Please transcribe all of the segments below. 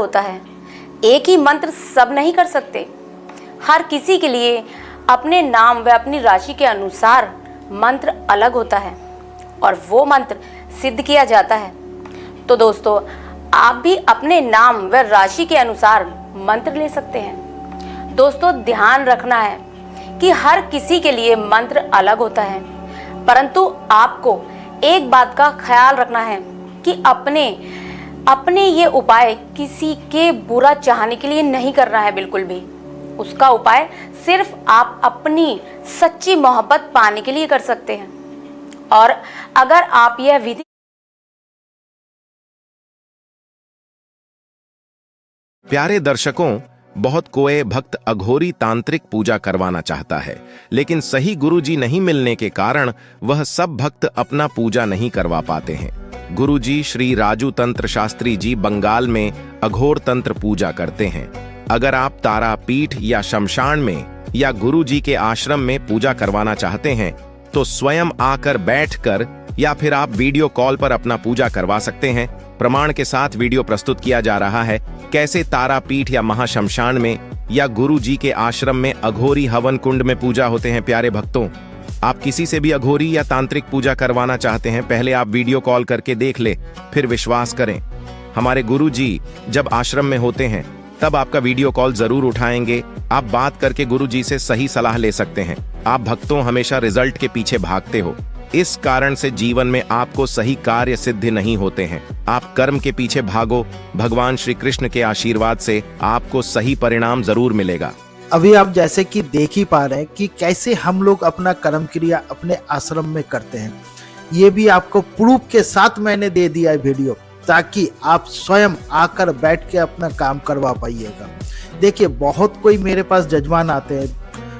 होता है। एक ही मंत्र सब नहीं कर सकते। हर किसी के लिए अपने नाम व अपनी राशि के अनुसार मंत्र अलग होता है और वो मंत्र सिद्ध किया जाता है। तो दोस्तों, आप भी अपने नाम व राशि के अनुसार मंत्र ले सकते हैं। दोस्तों, ध्यान रखना है कि हर किसी के लिए मंत्र अलग होता है, परंतु आपको एक बात का ख्याल रखना है कि अपने ये उपाय किसी के बुरा चाहने के लिए नहीं करना है। बिल्कुल भी उसका उपाय सिर्फ आप अपनी सच्ची मोहब्बत पाने के लिए कर सकते हैं। और अगर आप यह विधि प्यारे दर्शकों, बहुत कोई भक्त अघोरी तांत्रिक पूजा करवाना चाहता है, लेकिन सही गुरुजी नहीं मिलने के कारण वह सब भक्त अपना पूजा नहीं करवा पाते हैं। गुरुजी श्री राजू तंत्र शास्त्री जी बंगाल में अघोर तंत्र पूजा करते हैं। अगर आप तारापीठ या शमशान में या गुरुजी के आश्रम में पूजा करवाना चाहते हैं तो स्वयं आकर बैठकर या फिर आप वीडियो कॉल पर अपना पूजा करवा सकते हैं। प्रमाण के साथ वीडियो प्रस्तुत किया जा रहा है कैसे तारापीठ या महाशमशान में या गुरुजी के आश्रम में अघोरी हवन कुंड में पूजा होते हैं। प्यारे भक्तों, आप किसी से भी अघोरी या तांत्रिक पूजा करवाना चाहते हैं, पहले आप वीडियो कॉल करके देख ले, फिर विश्वास करें। हमारे गुरुजी जब आश्रम में होते हैं तब आपका वीडियो कॉल जरूर उठाएंगे। आप बात करके गुरुजी से सही सलाह ले सकते हैं। आप भक्तों हमेशा रिजल्ट के पीछे भागते हो, इस कारण से जीवन में आपको सही कार्य सिद्ध नहीं होते हैं। आप कर्म के पीछे भागो, भगवान श्री कृष्ण के आशीर्वाद से आपको सही परिणाम जरूर मिलेगा। अभी आप जैसे कि देख ही पा रहे हैं कि कैसे हम लोग अपना कर्म क्रिया अपने आश्रम में करते हैं। ये भी आपको प्रूफ के साथ मैंने दे दिया है वीडियो, ताकि आप स्वयं आकर बैठ के अपना काम करवा पाइएगा। देखिए, बहुत कोई मेरे पास जजमान आते हैं,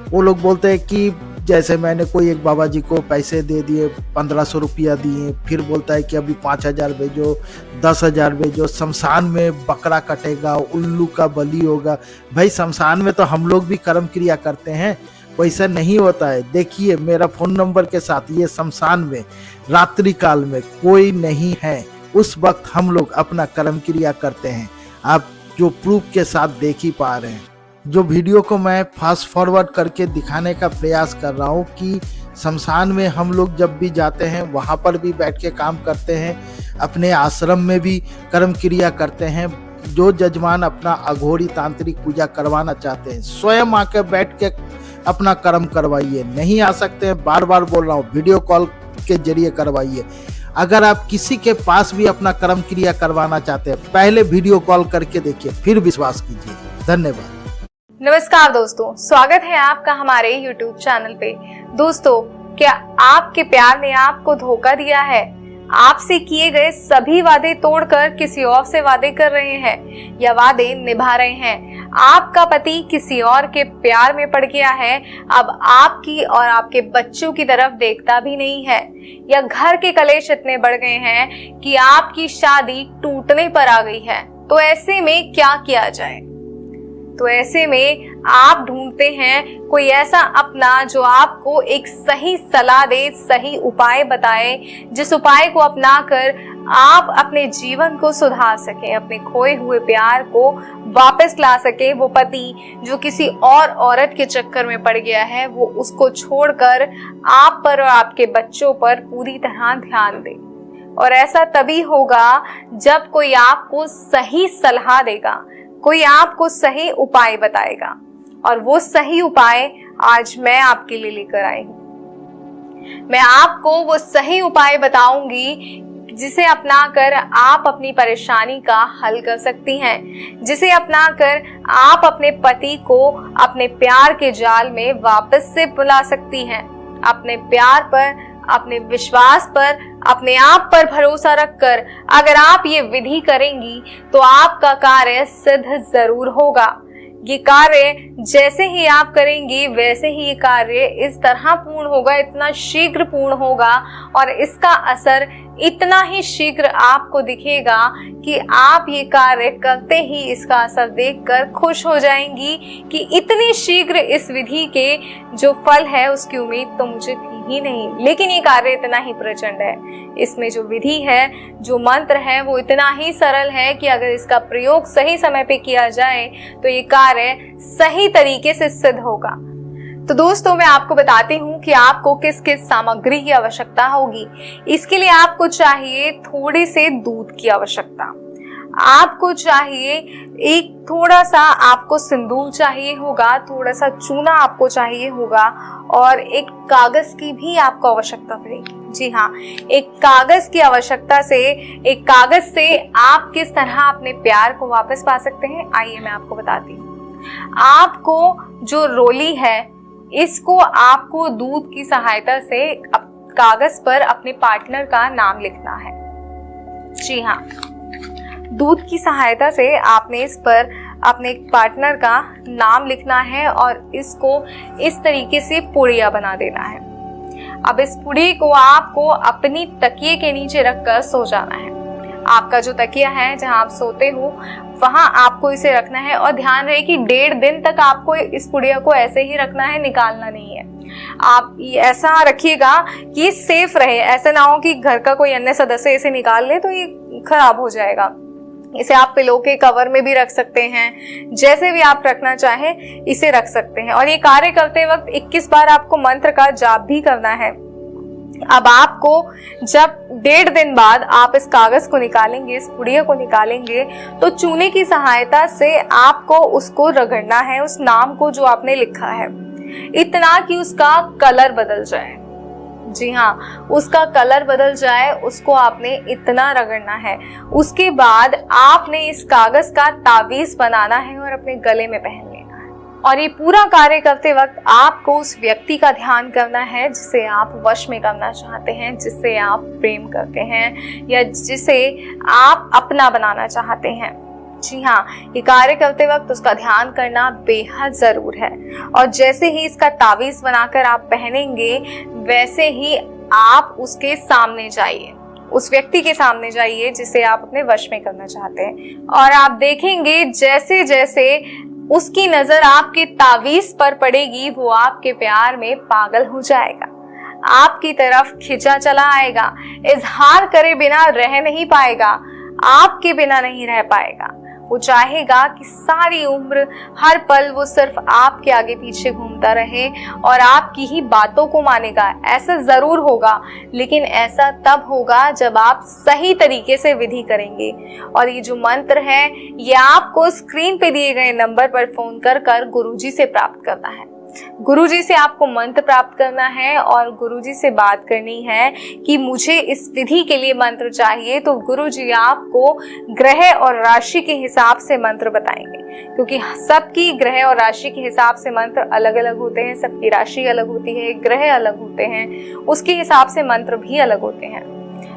वो लोग बोलते हैं कि जैसे मैंने कोई एक बाबा जी को पैसे दे दिए, 1500 रुपया दिए, फिर बोलता है कि अभी 5000 भेजो, 10,000 भेजो, शमशान में बकरा कटेगा, उल्लू का बलि होगा। भाई, शमशान में तो हम लोग भी कर्म क्रिया करते हैं, वैसा नहीं होता है। देखिए, मेरा फोन नंबर के साथ ये शमशान में रात्रि काल में कोई नहीं है, उस वक्त हम लोग अपना कर्म क्रिया करते हैं। आप जो प्रूफ के साथ देख ही पा रहे हैं, जो वीडियो को मैं फास्ट फॉरवर्ड करके दिखाने का प्रयास कर रहा हूँ कि शमशान में हम लोग जब भी जाते हैं वहाँ पर भी बैठ के काम करते हैं, अपने आश्रम में भी कर्म क्रिया करते हैं। जो जजमान अपना अघोरी तांत्रिक पूजा करवाना चाहते हैं, स्वयं आकर बैठ के अपना कर्म करवाइए। नहीं आ सकते हैं, बार बार बोल रहा हूँ, वीडियो कॉल के जरिए करवाइए। अगर आप किसी के पास भी अपना कर्म क्रिया करवाना चाहते हैं, पहले वीडियो कॉल करके देखिए, फिर विश्वास कीजिए। धन्यवाद। नमस्कार दोस्तों, स्वागत है आपका हमारे YouTube चैनल पे। दोस्तों, क्या आपके प्यार ने आपको धोखा दिया है? आपसे किए गए सभी वादे तोड़कर किसी और से वादे कर रहे हैं या वादे निभा रहे हैं? आपका पति किसी और के प्यार में पड़ गया है, अब आपकी और आपके बच्चों की तरफ देखता भी नहीं है, या घर के कलेश इतने बढ़ गए हैं कि आपकी शादी टूटने पर आ गई है। तो ऐसे में क्या किया जाए? तो ऐसे में आप ढूंढते हैं कोई ऐसा अपना जो आपको एक सही सलाह दे, सही उपाय बताए, जिस उपाय को अपनाकर आप अपने जीवन को सुधार सकें, अपने खोए हुए प्यार को वापस ला सके। वो पति जो किसी और औरत के चक्कर में पड़ गया है, वो उसको छोड़कर आप पर और आपके बच्चों पर पूरी तरह ध्यान दे। और ऐसा तभी होगा जब कोई आपको सही सलाह देगा, कोई आपको सही उपाय बताएगा। और वो सही उपाय आज मैं आपके लिए लेकर आई हूँ। मैं आपको वो सही उपाय बताऊंगी जिसे अपनाकर आप अपनी परेशानी का हल कर सकती हैं, जिसे अपनाकर आप अपने पति को अपने प्यार के जाल में वापस से बुला सकती हैं। अपने प्यार पर, अपने विश्वास पर, अपने आप पर भरोसा रखकर अगर आप ये विधि करेंगी तो आपका कार्य सिद्ध जरूर होगा। ये कार्य जैसे ही आप करेंगी वैसे ही ये कार्य इस तरह पूर्ण होगा, इतना शीघ्र पूर्ण होगा, और इसका असर इतना ही शीघ्र आपको दिखेगा कि आप ये कार्य करते ही इसका असर देखकर खुश हो जाएंगी कि इतनी शीघ्र इस विधि के जो फल है उसकी उम्मीद तो मुझे थी ही नहीं, लेकिन ये कार्य इतना ही प्रचंड है। इसमें जो विधि है, जो मंत्र है, वो इतना ही सरल है कि अगर इसका प्रयोग सही समय पे किया जाए तो ये कार्य सही तरीके से सिद्ध होगा। तो दोस्तों, मैं आपको बताती हूँ कि आपको किस किस सामग्री की आवश्यकता होगी। इसके लिए आपको चाहिए थोड़े से दूध की आवश्यकता, आपको चाहिए एक थोड़ा सा आपको सिंदूर चाहिए होगा, थोड़ा सा चूना आपको चाहिए होगा और एक कागज की भी आपको आवश्यकता पड़ेगी। जी हाँ, एक कागज की आवश्यकता से, एक कागज से आप किस तरह अपने प्यार को वापस पा सकते हैं, आइए मैं आपको बताती हूँ। आपको जो रोली है, इसको आपको दूध की सहायता से कागज पर अपने पार्टनर का नाम लिखना है। जी हाँ, दूध की सहायता से आपने इस पर अपने पार्टनर का नाम लिखना है और इसको इस तरीके से पुड़िया बना देना है। अब इस पुड़ी को आपको अपनी तकिए के नीचे रखकर सो जाना है। आपका जो तकिया है जहां आप सोते हो, वहां आपको इसे रखना है और ध्यान रहे कि 1.5 दिन तक आपको इस पुड़िया को ऐसे ही रखना है, निकालना नहीं है। आप ऐसा रखिएगा कि सेफ रहे, ऐसा ना हो कि घर का कोई अन्य सदस्य इसे निकाल ले तो ये खराब हो जाएगा। इसे आप पिलो के कवर में भी रख सकते हैं, जैसे भी आप रखना चाहें इसे रख सकते हैं। और ये कार्य करते वक्त 21 बार आपको मंत्र का जाप भी करना है। अब आपको जब 1.5 दिन बाद आप इस कागज को निकालेंगे, इस पुड़िया को निकालेंगे, तो चूने की सहायता से आपको उसको रगड़ना है, उस नाम को जो आपने लिखा है, इतना कि उसका कलर बदल जाए। जी हाँ, उसका कलर बदल जाए, उसको आपने इतना रगड़ना है। उसके बाद आपने इस कागज का तावीज बनाना है और अपने गले में पहन लेना है। और ये पूरा कार्य करते वक्त आपको उस व्यक्ति का ध्यान करना है जिसे आप वश में करना चाहते हैं, जिससे आप प्रेम करते हैं या जिसे आप अपना बनाना चाहते हैं। जी हाँ, ये कार्य करते वक्त उसका ध्यान करना बेहद जरूर है। और जैसे ही इसका तावीज बनाकर आप पहनेंगे, वैसे ही आप उसके सामने जाइए, उस व्यक्ति के सामने जाइए जिसे आप अपने वश में करना चाहते हैं। और आप देखेंगे जैसे जैसे उसकी नजर आपके तावीज पर पड़ेगी, वो आपके प्यार में पागल हो जाएगा, आपकी तरफ खिंचा चला आएगा, इजहार करे बिना रह नहीं पाएगा, आपके बिना नहीं रह पाएगा। वो चाहेगा कि सारी उम्र, हर पल वो सिर्फ आपके आगे पीछे घूमता रहे और आपकी ही बातों को मानेगा। ऐसा जरूर होगा, लेकिन ऐसा तब होगा जब आप सही तरीके से विधि करेंगे। और ये जो मंत्र है, ये आपको स्क्रीन पे दिए गए नंबर पर फोन कर गुरुजी से प्राप्त करना है। गुरुजी से आपको मंत्र प्राप्त करना है और गुरुजी से बात करनी है कि मुझे इस विधि के लिए मंत्र चाहिए। तो गुरुजी आपको ग्रह और राशि के हिसाब से मंत्र बताएंगे, क्योंकि सबकी ग्रह और राशि के हिसाब से मंत्र अलग अलग होते हैं। सबकी राशि अलग होती है, ग्रह अलग होते हैं, उसके हिसाब से मंत्र भी अलग होते हैं।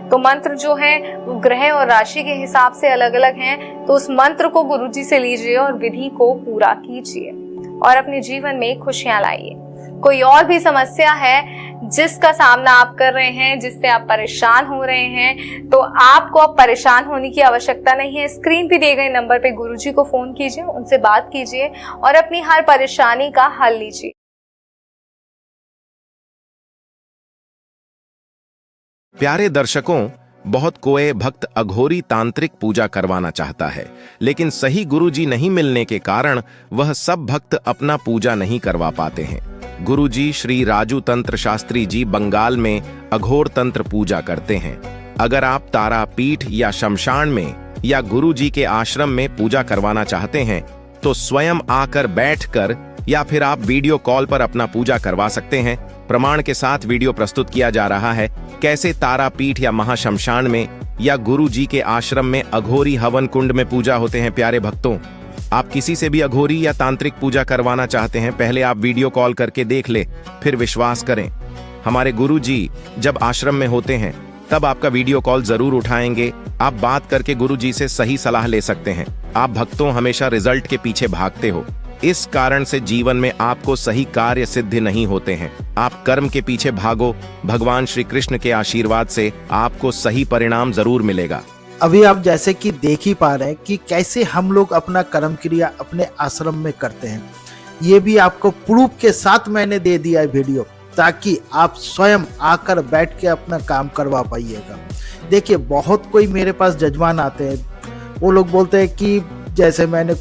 तो मंत्र जो है वो ग्रह और राशि के हिसाब से अलग अलग हैं। तो उस मंत्र को गुरुजी से लीजिए और विधि को पूरा कीजिए और अपने जीवन में खुशियां लाइए। कोई और भी समस्या है जिसका सामना आप कर रहे हैं, जिससे आप परेशान हो रहे हैं, तो आपको अब परेशान होने की आवश्यकता नहीं है। स्क्रीन पे दिए गए नंबर पे गुरुजी को फोन कीजिए, उनसे बात कीजिए और अपनी हर परेशानी का हल लीजिए। प्यारे दर्शकों, बहुत कोई भक्त अघोरी तांत्रिक पूजा करवाना चाहता है, लेकिन सही गुरुजी नहीं मिलने के कारण वह सब भक्त अपना पूजा नहीं करवा पाते हैं। गुरुजी श्री राजू तंत्र शास्त्री जी बंगाल में अघोर तंत्र पूजा करते हैं। अगर आप तारापीठ या शमशान में या गुरुजी के आश्रम में पूजा करवाना चाहते हैं तो स्वयं आकर बैठकर या फिर आप वीडियो कॉल पर अपना पूजा करवा सकते हैं। प्रमाण के साथ वीडियो प्रस्तुत किया जा रहा है कैसे तारापीठ या महाशमशान में या गुरुजी के आश्रम में अघोरी हवन कुंड में पूजा होते हैं। प्यारे भक्तों, आप किसी से भी अघोरी या तांत्रिक पूजा करवाना चाहते हैं, पहले आप वीडियो कॉल करके देख ले, फिर विश्वास करें। हमारे गुरुजी जब आश्रम में होते हैं तब आपका वीडियो कॉल जरूर उठाएंगे। आप बात करके गुरुजी से सही सलाह ले सकते हैं। आप भक्तों हमेशा रिजल्ट के पीछे भागते हो, इस कारण से जीवन में आपको सही कार्य सिद्ध नहीं होते हैं। आप कर्म के पीछे भागो, भगवान श्री कृष्ण के आशीर्वाद से आपको सही परिणाम जरूर मिलेगा। अभी आप जैसे कि देख ही पा रहे हैं कि कैसे हम लोग अपना कर्म क्रिया अपने आश्रम में करते हैं। ये भी आपको प्रूफ के साथ मैंने दे दिया है वीडियो, ताकि आप स्वयं आकर बैठ के अपना काम करवा पाइएगा। देखिए बहुत कोई मेरे पास जजमान आते हैं, वो लोग बोलते हैं कि जैसे मैंने